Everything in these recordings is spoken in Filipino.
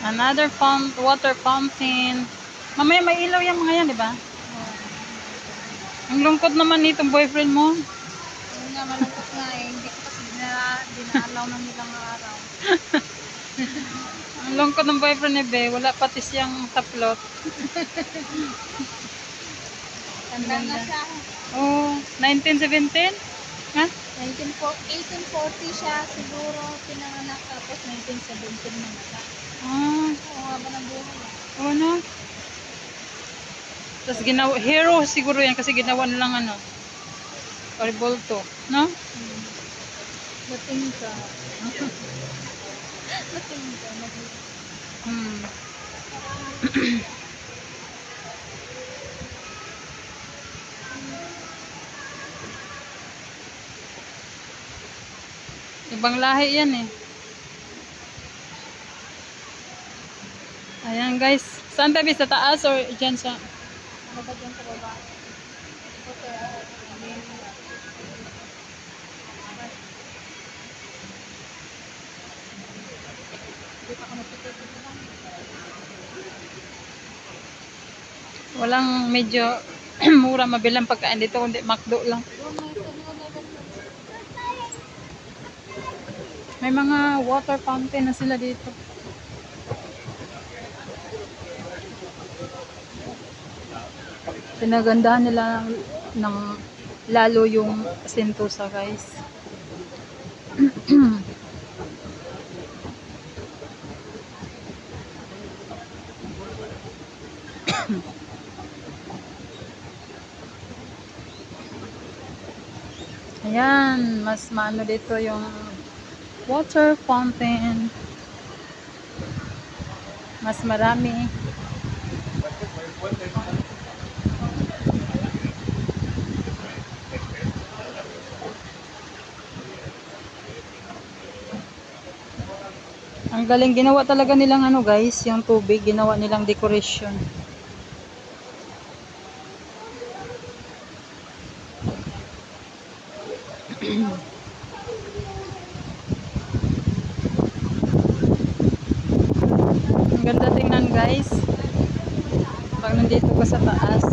Another water fountain. Mamaya may ilaw yung mga yan, di ba? Ang lungkot naman nitong boyfriend mo. Oo nga, malungkot nga eh. Hindi ko kasi dinaalaw ng ilang araw. Ang lungkot ng boyfriend ni Be. Wala pati siyang taplot. Tanda na siya. Oh, 1917? Ha? 1840 siya siguro pinanganak, tapos 1917 na siya. Ah, Oo, haba ng buhay. oh no. Tapos ginawa, hero siguro yan kasi ginawa nilang ano, revolto, no? Lating ka. Lating ka. Hmm. Ibang lahi yan eh. Ayan guys. Saan tabi? Sa taas or dyan sa... Ano ba dyan sa baba? Okay. Hindi pa ka magpipit. Walang medyo mura mabilang pagkain dito kundi McDo lang. May mga water fountain na sila dito. Pinagandahan nila ng lalo yung Sentosa guys. Ayan, mas maano dito yung water fountain. Mas marami. Ang galing ginawa talaga nilang ano guys, yung tubig, ginawa nilang decoration. Ang ganda tingnan guys. Pag nandito ka sa taas.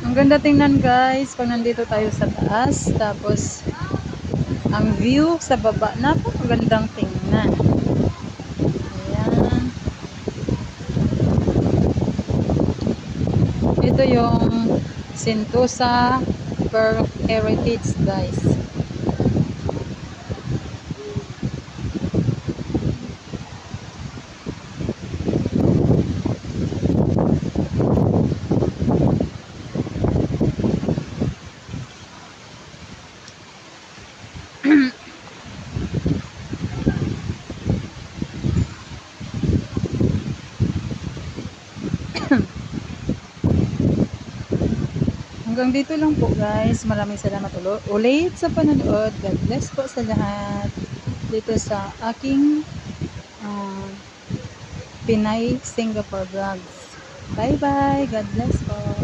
Ang ganda tingnan guys pag nandito tayo sa taas, tapos ang view sa baba, napakagandang tingnan. Ayan. Ito yung Sentosa World Heritage guys. Hanggang dito lang po guys. Maraming salamat ulit sa panonood. God bless po sa lahat dito sa aking Pinay Singapore vlogs. Bye bye. God bless po.